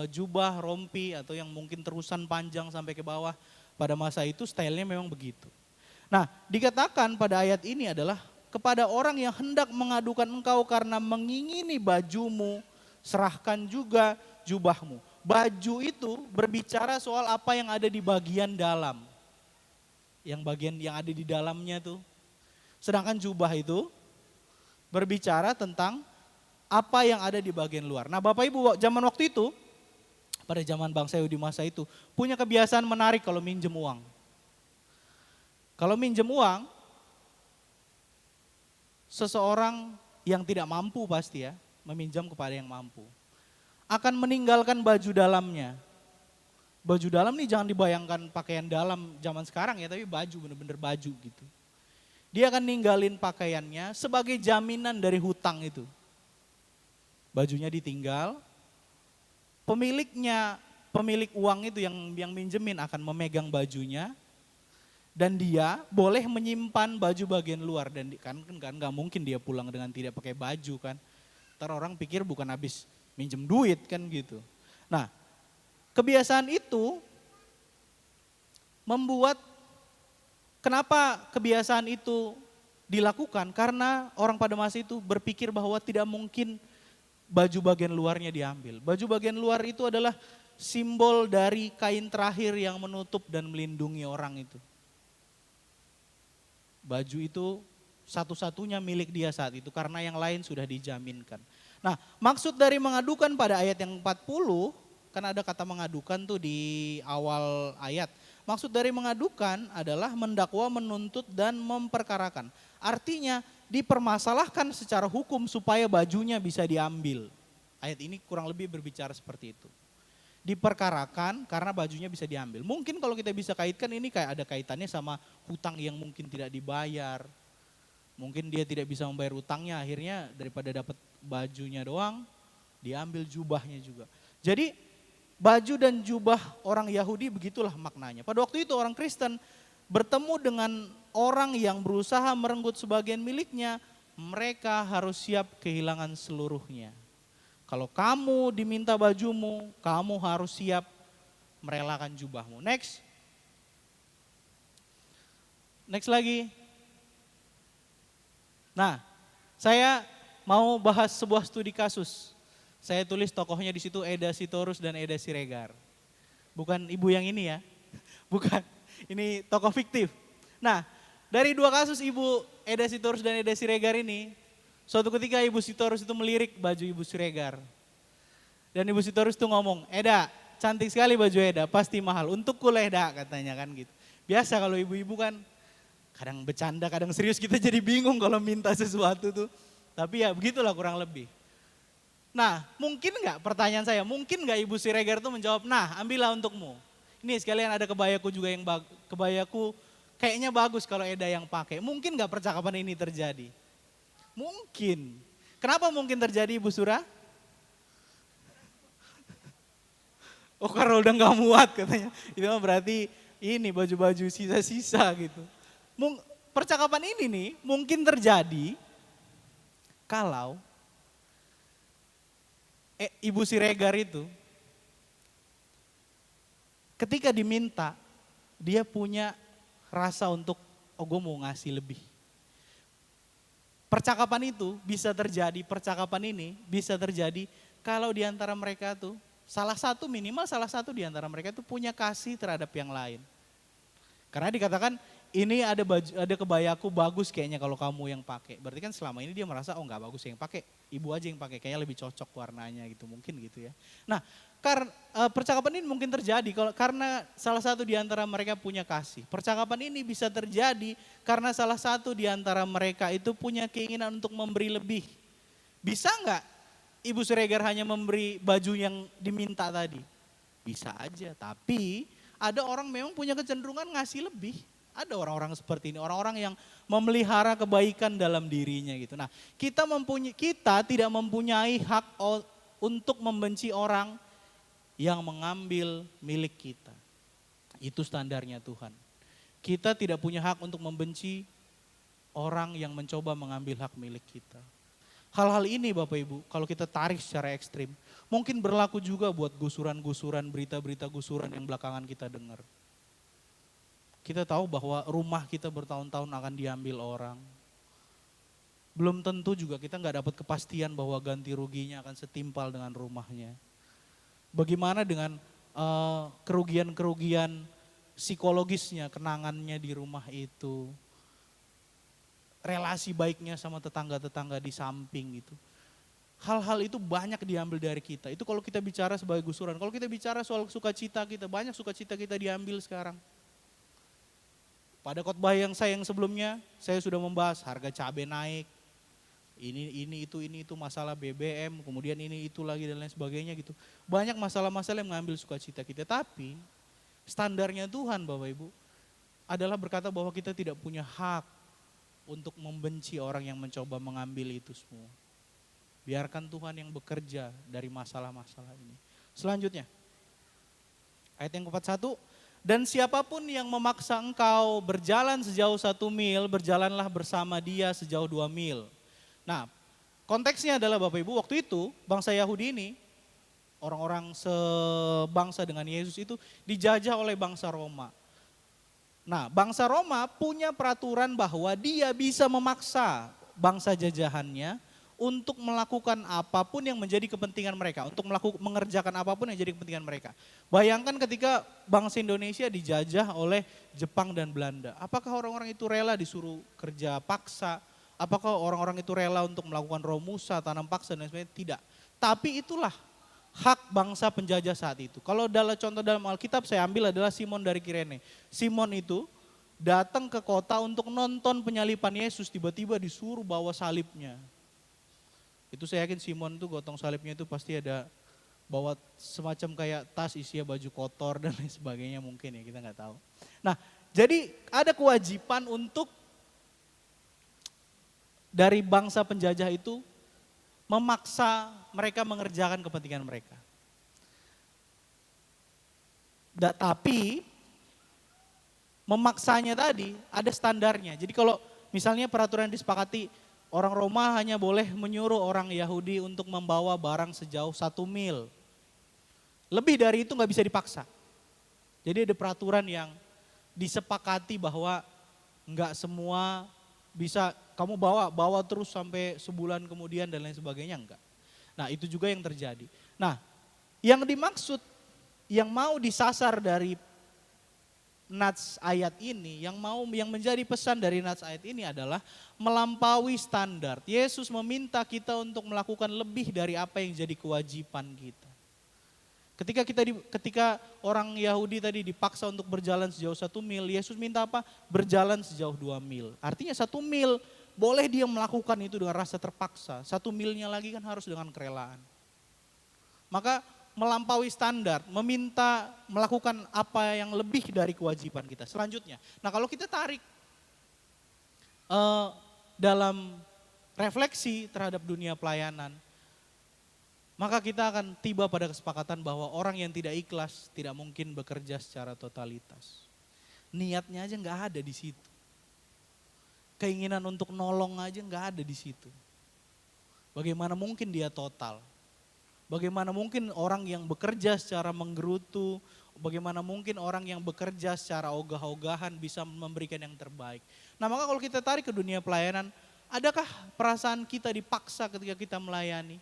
jubah, rompi, atau yang mungkin terusan panjang sampai ke bawah. Pada masa itu stylenya memang begitu. Nah dikatakan pada ayat ini adalah, kepada orang yang hendak mengadukan engkau karena mengingini bajumu, serahkan juga jubahmu. Baju itu berbicara soal apa yang ada di bagian dalam. Yang bagian yang ada di dalamnya tuh. Sedangkan jubah itu berbicara tentang apa yang ada di bagian luar. Nah Bapak Ibu zaman waktu itu, pada zaman bangsa Yahudi masa itu, punya kebiasaan menarik kalau minjem uang. Kalau minjem uang, seseorang yang tidak mampu pasti ya, meminjam kepada yang mampu, akan meninggalkan baju dalamnya. Baju dalam nih jangan dibayangkan pakaian dalam zaman sekarang ya, tapi baju, bener-bener baju gitu. Dia akan ninggalin pakaiannya sebagai jaminan dari hutang itu. Bajunya ditinggal, pemilik uang itu yang minjemin akan memegang bajunya, dan dia boleh menyimpan baju bagian luar. Dan kan nggak mungkin dia pulang dengan tidak pakai baju kan. Ntar orang pikir bukan habis minjem duit kan gitu. Nah kebiasaan itu membuat, kenapa kebiasaan itu dilakukan? Karena orang pada masa itu berpikir bahwa tidak mungkin baju bagian luarnya diambil. Baju bagian luar itu adalah simbol dari kain terakhir yang menutup dan melindungi orang itu. Baju itu satu-satunya milik dia saat itu karena yang lain sudah dijaminkan. Nah maksud dari mengadukan pada ayat yang 40, kan ada kata mengadukan tuh di awal ayat. Maksud dari mengadukan adalah mendakwa, menuntut dan memperkarakan. Artinya dipermasalahkan secara hukum supaya bajunya bisa diambil. Ayat ini kurang lebih berbicara seperti itu. Diperkarakan karena bajunya bisa diambil. Mungkin kalau kita bisa kaitkan ini kayak ada kaitannya sama hutang yang mungkin tidak dibayar. Mungkin dia tidak bisa membayar hutangnya, akhirnya daripada dapat bajunya doang, diambil jubahnya juga. Jadi baju dan jubah orang Yahudi begitulah maknanya. Pada waktu itu orang Kristen bertemu dengan orang yang berusaha merenggut sebagian miliknya, mereka harus siap kehilangan seluruhnya. Kalau kamu diminta bajumu, kamu harus siap merelakan jubahmu. Next. Next lagi. Nah, saya mau bahas sebuah studi kasus. Saya tulis tokohnya di situ Eda Sitorus dan Eda Siregar. Bukan ibu yang ini ya. Bukan. Ini tokoh fiktif. Nah, dari dua kasus Ibu Eda Sitorus dan Eda Siregar ini, suatu ketika Ibu Sitorus itu melirik baju Ibu Siregar. Dan Ibu Sitorus itu ngomong, Eda, cantik sekali baju Eda, pasti mahal. Untukku lah Eda, katanya kan gitu. Biasa kalau ibu-ibu kan, kadang bercanda, kadang serius, kita jadi bingung kalau minta sesuatu tuh. Tapi ya begitulah kurang lebih. Nah, mungkin nggak pertanyaan saya, mungkin nggak Ibu Siregar itu menjawab, nah ambillah untukmu. Ini sekalian ada kebayaku juga yang kebayaku kayaknya bagus kalau Eda yang pakai. Mungkin gak percakapan ini terjadi? Mungkin. Kenapa mungkin terjadi Ibu Sura? Oh karena udah gak muat katanya. Itu berarti ini baju-baju sisa-sisa gitu. Percakapan ini nih mungkin terjadi kalau Ibu Siregar itu ketika diminta, dia punya rasa untuk, oh gue mau ngasih lebih. Percakapan itu bisa terjadi, percakapan ini bisa terjadi kalau di antara mereka tuh, minimal salah satu di antara mereka tuh punya kasih terhadap yang lain. Karena dikatakan, ini ada kebayaku bagus kayaknya kalau kamu yang pakai. Berarti kan selama ini dia merasa, oh enggak bagus yang pakai, ibu aja yang pakai, kayaknya lebih cocok warnanya gitu, mungkin gitu ya. Nah, karena percakapan ini mungkin terjadi karena salah satu di antara mereka punya kasih. Percakapan ini bisa terjadi karena salah satu di antara mereka itu punya keinginan untuk memberi lebih. Bisa enggak Ibu Siregar hanya memberi baju yang diminta tadi? Bisa aja, tapi ada orang memang punya kecenderungan ngasih lebih. Ada orang-orang seperti ini, orang-orang yang memelihara kebaikan dalam dirinya gitu. Nah, kita tidak mempunyai hak untuk membenci orang yang mengambil milik kita. Itu standarnya Tuhan. Kita tidak punya hak untuk membenci orang yang mencoba mengambil hak milik kita. Hal-hal ini Bapak Ibu, kalau kita tarik secara ekstrim, mungkin berlaku juga buat gusuran-gusuran, berita-berita gusuran yang belakangan kita dengar. Kita tahu bahwa rumah kita bertahun-tahun akan diambil orang. Belum tentu juga kita nggak dapat kepastian bahwa ganti ruginya akan setimpal dengan rumahnya. Bagaimana dengan kerugian-kerugian psikologisnya, kenangannya di rumah itu. Relasi baiknya sama tetangga-tetangga di samping gitu. Hal-hal itu banyak diambil dari kita. Itu kalau kita bicara sebagai gusuran. Kalau kita bicara soal sukacita kita, banyak sukacita kita diambil sekarang. Pada khotbah yang sebelumnya, saya sudah membahas harga cabai naik. Ini itu masalah BBM, kemudian ini itu lagi dan lain sebagainya gitu. Banyak masalah-masalah yang mengambil sukacita kita, tapi standarnya Tuhan Bapak Ibu adalah berkata bahwa kita tidak punya hak untuk membenci orang yang mencoba mengambil itu semua. Biarkan Tuhan yang bekerja dari masalah-masalah ini. Selanjutnya, ayat yang ke-41, dan siapapun yang memaksa engkau berjalan sejauh 1 mil, berjalanlah bersama dia sejauh 2 mil. Nah, konteksnya adalah Bapak Ibu, waktu itu bangsa Yahudi ini, orang-orang sebangsa dengan Yesus itu dijajah oleh bangsa Roma. Nah, bangsa Roma punya peraturan bahwa dia bisa memaksa bangsa jajahannya untuk melakukan apapun yang menjadi kepentingan mereka, untuk mengerjakan apapun yang jadi kepentingan mereka. Bayangkan ketika bangsa Indonesia dijajah oleh Jepang dan Belanda, apakah orang-orang itu rela disuruh kerja paksa? Apakah orang-orang itu rela untuk melakukan romusa, tanam paksa dan sebagainya? Tidak. Tapi itulah hak bangsa penjajah saat itu. Kalau contoh dalam Alkitab saya ambil adalah Simon dari Kirene. Simon itu datang ke kota untuk nonton penyalipan Yesus, tiba-tiba disuruh bawa salibnya. Itu saya yakin Simon tuh gotong salibnya itu pasti ada bawa semacam kayak tas isinya baju kotor dan lain sebagainya mungkin ya, kita nggak tahu. Nah, jadi ada kewajiban untuk dari bangsa penjajah itu memaksa mereka mengerjakan kepentingan mereka. Tapi memaksanya tadi ada standarnya. Jadi kalau misalnya peraturan disepakati orang Roma hanya boleh menyuruh orang Yahudi untuk membawa barang sejauh 1 mil. Lebih dari itu nggak bisa dipaksa. Jadi ada peraturan yang disepakati bahwa nggak semua bisa kamu bawa terus sampai sebulan kemudian dan lain sebagainya, enggak. Nah itu juga yang terjadi. Nah yang dimaksud, yang mau disasar dari nats ayat ini, yang menjadi pesan dari nats ayat ini adalah melampaui standar. Yesus meminta kita untuk melakukan lebih dari apa yang jadi kewajiban kita. Ketika orang Yahudi tadi dipaksa untuk berjalan sejauh 1 mil, Yesus minta apa? Berjalan sejauh 2 mil. Artinya 1 mil boleh dia melakukan itu dengan rasa terpaksa. 1 milnya lagi kan harus dengan kerelaan. Maka melampaui standar, meminta melakukan apa yang lebih dari kewajiban kita. Selanjutnya, nah kalau kita tarik dalam refleksi terhadap dunia pelayanan, maka kita akan tiba pada kesepakatan bahwa orang yang tidak ikhlas tidak mungkin bekerja secara totalitas. Niatnya aja nggak ada di situ. Keinginan untuk nolong aja nggak ada di situ. Bagaimana mungkin dia total? Bagaimana mungkin orang yang bekerja secara menggerutu, bagaimana mungkin orang yang bekerja secara ogah-ogahan bisa memberikan yang terbaik. Nah maka kalau kita tarik ke dunia pelayanan, adakah perasaan kita dipaksa ketika kita melayani?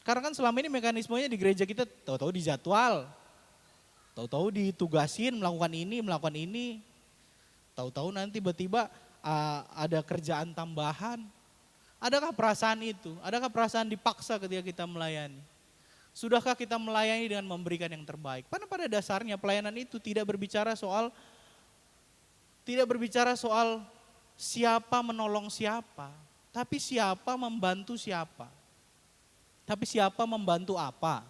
Karena kan selama ini mekanismenya di gereja kita tahu-tahu dijadwal, tahu-tahu ditugasin melakukan ini, tahu-tahu nanti tiba-tiba ada kerjaan tambahan. Adakah perasaan itu? Adakah perasaan dipaksa ketika kita melayani? Sudahkah kita melayani dengan memberikan yang terbaik? Karena pada dasarnya pelayanan itu tidak berbicara soal siapa menolong siapa, tapi siapa membantu siapa. Tapi siapa membantu apa?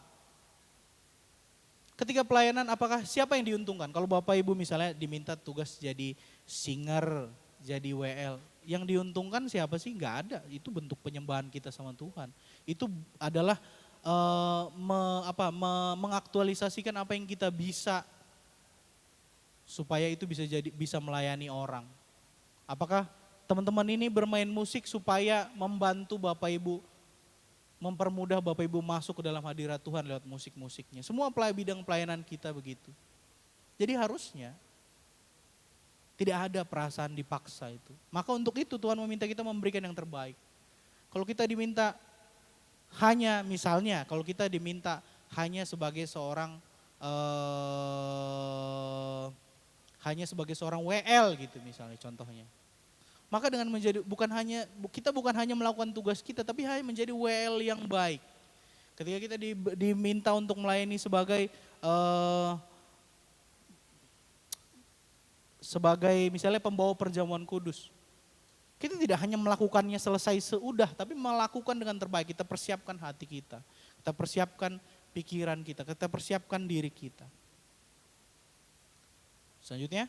Ketika pelayanan apakah siapa yang diuntungkan? Kalau Bapak Ibu misalnya diminta tugas jadi singer, jadi WL. Yang diuntungkan siapa sih? Enggak ada. Itu bentuk penyembahan kita sama Tuhan. Itu adalah mengaktualisasikan apa yang kita bisa supaya itu bisa melayani orang. Apakah teman-teman ini bermain musik supaya membantu Bapak Ibu, mempermudah Bapak Ibu masuk ke dalam hadirat Tuhan lewat musik-musiknya. Semua bidang pelayanan kita begitu. Jadi harusnya tidak ada perasaan dipaksa itu. Maka untuk itu Tuhan meminta kita memberikan yang terbaik. Kalau kita diminta hanya sebagai seorang WL gitu misalnya contohnya. Maka dengan kita bukan hanya melakukan tugas kita, tapi hanya menjadi WL yang baik. Ketika kita diminta untuk melayani sebagai misalnya pembawa perjamuan kudus. Kita tidak hanya melakukannya selesai seudah, tapi melakukan dengan terbaik. Kita persiapkan hati kita persiapkan pikiran kita persiapkan diri kita. Selanjutnya,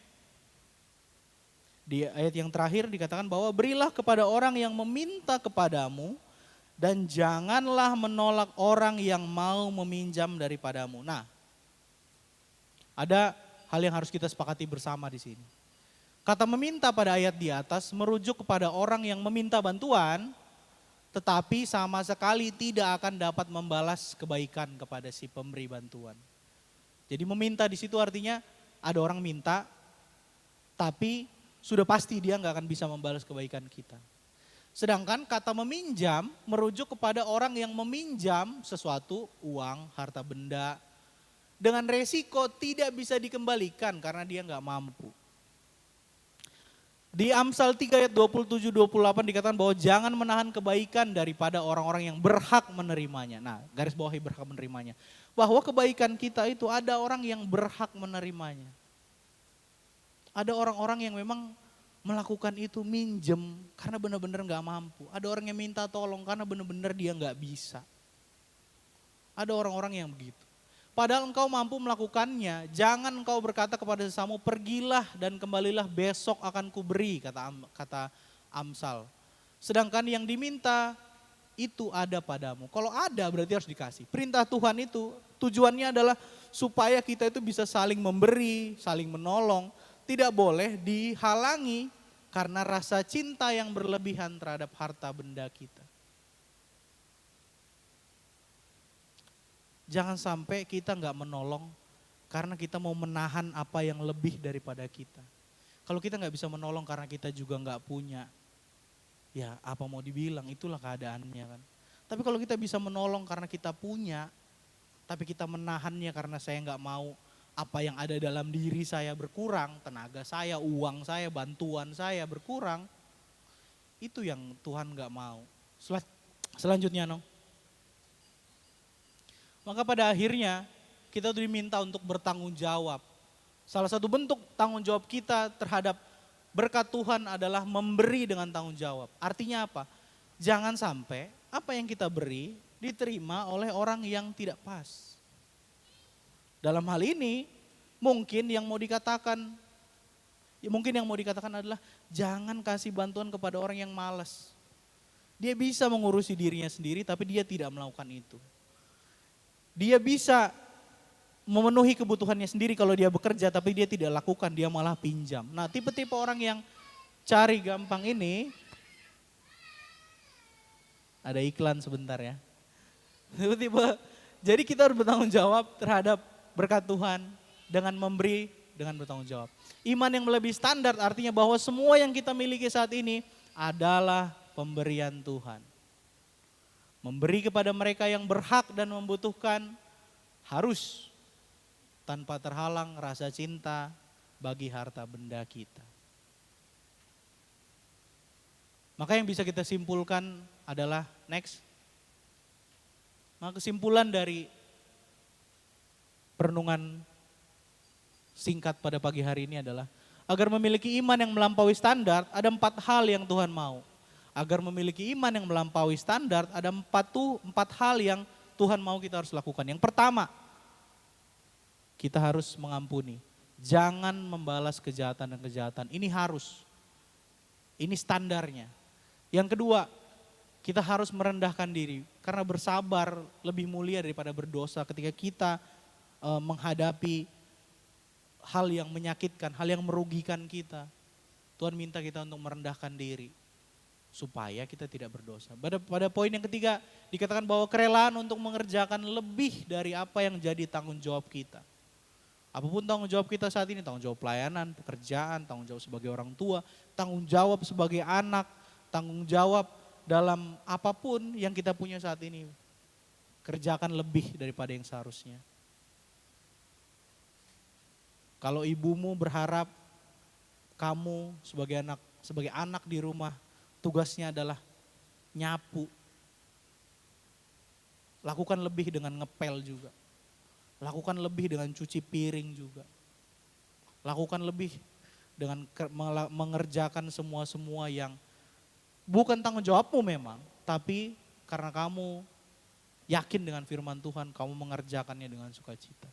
di ayat yang terakhir dikatakan bahwa berilah kepada orang yang meminta kepadamu dan janganlah menolak orang yang mau meminjam daripadamu. Nah, ada hal yang harus kita sepakati bersama di sini. Kata meminta pada ayat di atas merujuk kepada orang yang meminta bantuan, tetapi sama sekali tidak akan dapat membalas kebaikan kepada si pemberi bantuan. Jadi meminta di situ artinya ada orang minta, tapi sudah pasti dia nggak akan bisa membalas kebaikan kita. Sedangkan kata meminjam merujuk kepada orang yang meminjam sesuatu, uang, harta benda, dengan resiko tidak bisa dikembalikan karena dia nggak mampu. Di Amsal 3 ayat 27-28 dikatakan bahwa jangan menahan kebaikan daripada orang-orang yang berhak menerimanya. Nah, garis bawahi berhak menerimanya. Bahwa kebaikan kita itu ada orang yang berhak menerimanya. Ada orang-orang yang memang melakukan itu minjem karena benar-benar gak mampu. Ada orang yang minta tolong karena benar-benar dia gak bisa. Ada orang-orang yang begitu. Padahal engkau mampu melakukannya, jangan engkau berkata kepada sesamu, pergilah dan kembalilah besok akan kuberi, kata Amsal. Sedangkan yang diminta itu ada padamu. Kalau ada berarti harus dikasih. Perintah Tuhan itu tujuannya adalah supaya kita itu bisa saling memberi, saling menolong. Tidak boleh dihalangi karena rasa cinta yang berlebihan terhadap harta benda kita. Jangan sampai kita nggak menolong karena kita mau menahan apa yang lebih daripada kita. Kalau kita nggak bisa menolong karena kita juga nggak punya, ya apa mau dibilang, itulah keadaannya kan. Tapi kalau kita bisa menolong karena kita punya, tapi kita menahannya karena saya nggak mau apa yang ada dalam diri saya berkurang, tenaga saya, uang saya, bantuan saya berkurang, itu yang Tuhan nggak mau. Selanjutnya, no. Maka pada akhirnya kita diminta untuk bertanggung jawab. Salah satu bentuk tanggung jawab kita terhadap berkat Tuhan adalah memberi dengan tanggung jawab. Artinya apa? Jangan sampai apa yang kita beri diterima oleh orang yang tidak pas. Dalam hal ini mungkin yang mau dikatakan adalah jangan kasih bantuan kepada orang yang malas. Dia bisa mengurusi dirinya sendiri tapi dia tidak melakukan itu. Dia bisa memenuhi kebutuhannya sendiri kalau dia bekerja tapi dia tidak lakukan, dia malah pinjam. Nah, tipe-tipe orang yang cari gampang ini, ada iklan sebentar ya. Jadi kita harus bertanggung jawab terhadap berkat Tuhan dengan memberi, dengan bertanggung jawab. Iman yang lebih standar artinya bahwa semua yang kita miliki saat ini adalah pemberian Tuhan. Memberi kepada mereka yang berhak dan membutuhkan harus tanpa terhalang rasa cinta bagi harta benda kita. Maka yang bisa kita simpulkan adalah next. Maka kesimpulan dari perenungan singkat pada pagi hari ini adalah agar memiliki iman yang melampaui standar ada 4 hal yang Tuhan mau. Agar memiliki iman yang melampaui standar ada 4 hal yang Tuhan mau kita harus lakukan. Yang pertama, kita harus mengampuni. Jangan membalas kejahatan dan kejahatan. Ini harus. Ini standarnya. Yang kedua, kita harus merendahkan diri. Karena bersabar lebih mulia daripada berdosa ketika kita menghadapi hal yang menyakitkan, hal yang merugikan kita. Tuhan minta kita untuk merendahkan diri supaya kita tidak berdosa. Pada poin yang ketiga dikatakan bahwa kerelaan untuk mengerjakan lebih dari apa yang jadi tanggung jawab kita. Apapun tanggung jawab kita saat ini, tanggung jawab pelayanan, pekerjaan, tanggung jawab sebagai orang tua, tanggung jawab sebagai anak, tanggung jawab dalam apapun yang kita punya saat ini. Kerjakan lebih daripada yang seharusnya. Kalau ibumu berharap kamu sebagai anak di rumah, tugasnya adalah nyapu. Lakukan lebih dengan ngepel juga. Lakukan lebih dengan cuci piring juga. Lakukan lebih dengan mengerjakan semua yang bukan tanggung jawabmu memang, tapi karena kamu yakin dengan firman Tuhan, kamu mengerjakannya dengan sukacita.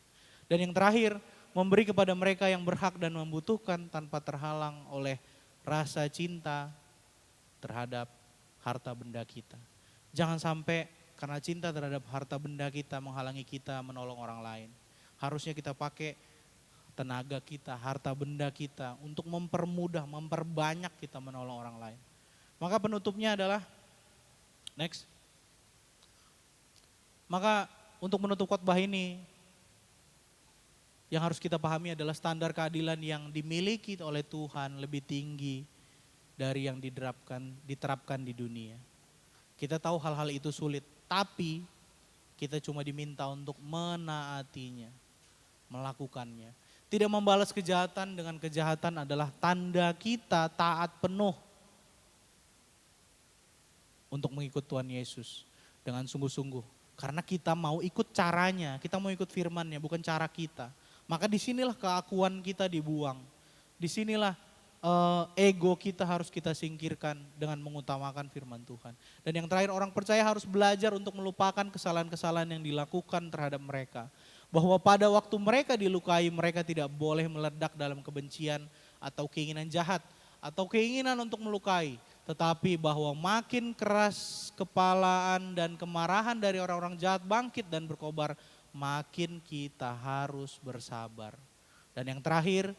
Dan yang terakhir, memberi kepada mereka yang berhak dan membutuhkan tanpa terhalang oleh rasa cinta terhadap harta benda kita. Jangan sampai karena cinta terhadap harta benda kita menghalangi kita menolong orang lain. Harusnya kita pakai tenaga kita, harta benda kita untuk mempermudah, memperbanyak kita menolong orang lain. Maka penutupnya adalah, next. Maka untuk menutup khotbah ini, yang harus kita pahami adalah standar keadilan yang dimiliki oleh Tuhan lebih tinggi dari yang diterapkan di dunia. Kita tahu hal-hal itu sulit, tapi kita cuma diminta untuk menaatinya, melakukannya. Tidak membalas kejahatan dengan kejahatan adalah tanda kita taat penuh untuk mengikut Tuhan Yesus dengan sungguh-sungguh. Karena kita mau ikut caranya, kita mau ikut firman-Nya, bukan cara kita. Maka disinilah keakuan kita dibuang. disinilah ego kita harus kita singkirkan dengan mengutamakan firman Tuhan. Dan yang terakhir, orang percaya harus belajar untuk melupakan kesalahan-kesalahan yang dilakukan terhadap mereka. Bahwa pada waktu mereka dilukai, mereka tidak boleh meledak dalam kebencian atau keinginan jahat atau keinginan untuk melukai. Tetapi bahwa makin keras kepalaan dan kemarahan dari orang-orang jahat bangkit dan berkobar, makin kita harus bersabar. Dan yang terakhir,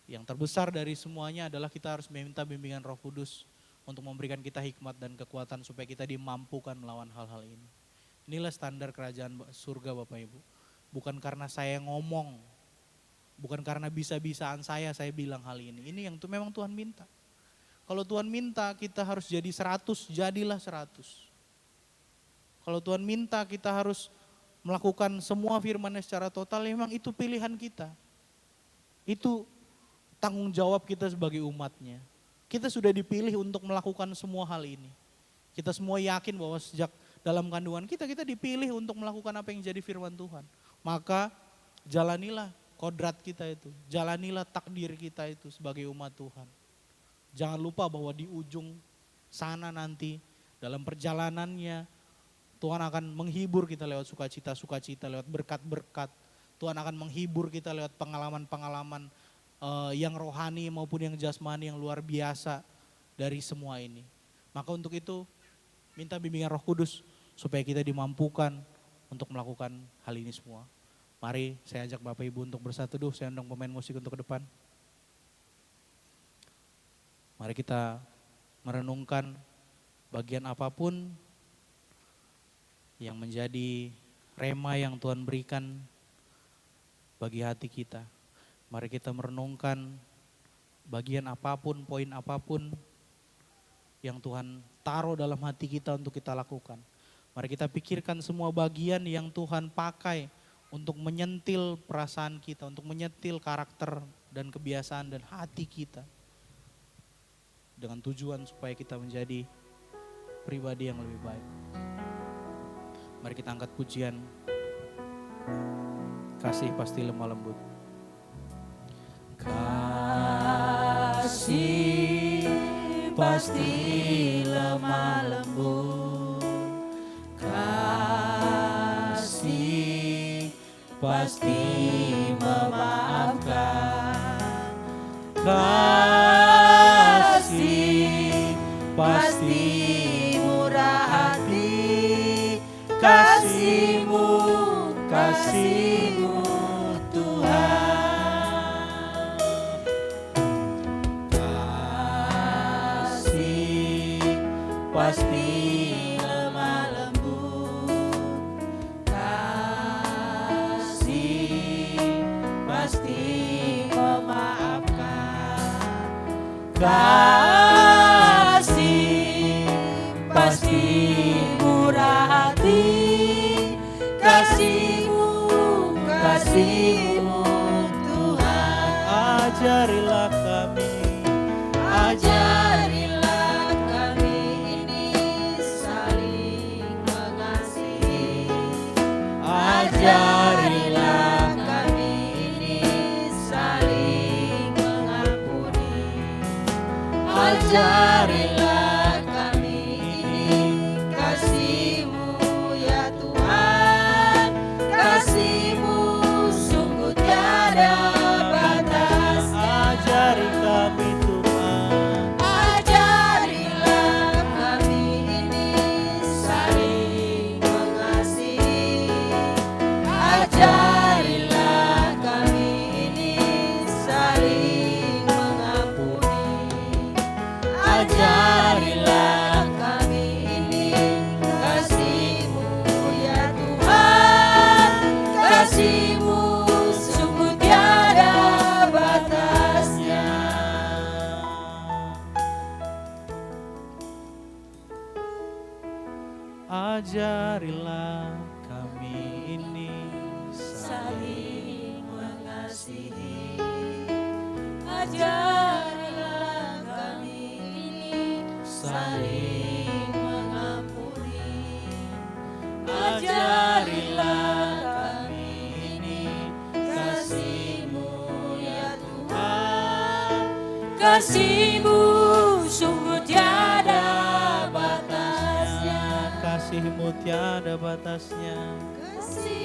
yang terbesar dari semuanya adalah kita harus meminta bimbingan Roh Kudus untuk memberikan kita hikmat dan kekuatan supaya kita dimampukan melawan hal-hal ini. Inilah standar kerajaan surga Bapak Ibu. Bukan karena saya ngomong, bukan karena bisa-bisaan saya bilang hal ini. Ini yang memang Tuhan minta. Kalau Tuhan minta kita harus jadi 100, jadilah 100. Kalau Tuhan minta kita harus melakukan semua firman-Nya secara total, memang itu pilihan kita. Itu tanggung jawab kita sebagai umat-Nya. Kita sudah dipilih untuk melakukan semua hal ini. Kita semua yakin bahwa sejak dalam kandungan kita dipilih untuk melakukan apa yang jadi firman Tuhan. Maka jalanilah kodrat kita itu, jalanilah takdir kita itu sebagai umat Tuhan. Jangan lupa bahwa di ujung sana nanti dalam perjalanannya Tuhan akan menghibur kita lewat sukacita-sukacita, lewat berkat-berkat. Tuhan akan menghibur kita lewat pengalaman-pengalaman yang rohani maupun yang jasmani yang luar biasa dari semua ini. Maka untuk itu minta bimbingan Roh Kudus supaya kita dimampukan untuk melakukan hal ini semua. Mari saya ajak Bapak Ibu untuk bersatu teduh, saya undang pemain musik untuk ke depan. Mari kita merenungkan bagian apapun yang menjadi rema yang Tuhan berikan bagi hati kita. Mari kita merenungkan bagian apapun, poin apapun yang Tuhan taruh dalam hati kita untuk kita lakukan. Mari kita pikirkan semua bagian yang Tuhan pakai untuk menyentil perasaan kita, untuk menyentil karakter dan kebiasaan dan hati kita. Dengan tujuan supaya kita menjadi pribadi yang lebih baik. Mari kita angkat pujian Kasih Pasti Lemah Lembut.
Kasih pasti lemah lembut, kasih pasti memaafkan, kasih pasti murah hati, kasih-Mu Tuhan. Pasti lemah lembut, kasih pasti memaafkan, kasih pasti murah hati, kasih-Mu Tuhan.
Ajarilah kami,
ajarilah kami ini saling mengasihi, ajarilah kami ini saling mengampuni, ajarilah kami ini kasih-Mu ya Tuhan, kasih-Mu sungguh tiada batas.
ajari kami Tuhan,
ajarilah kami ini saling mengasihi, ajarilah kami ini saling mengampuni, ajarilah kami ini kasih-Mu ya Tuhan, kasih-Mu sungguh tiada batasnya.
ajarilah kami ini
Saling mengasihi, ajarilah kami ini saling mengampuni, ajarilah kami ini kasih-Mu ya Tuhan, kasih-Mu sungguh tiada batasnya.
Kasih-Mu tiada batasnya.
Kasih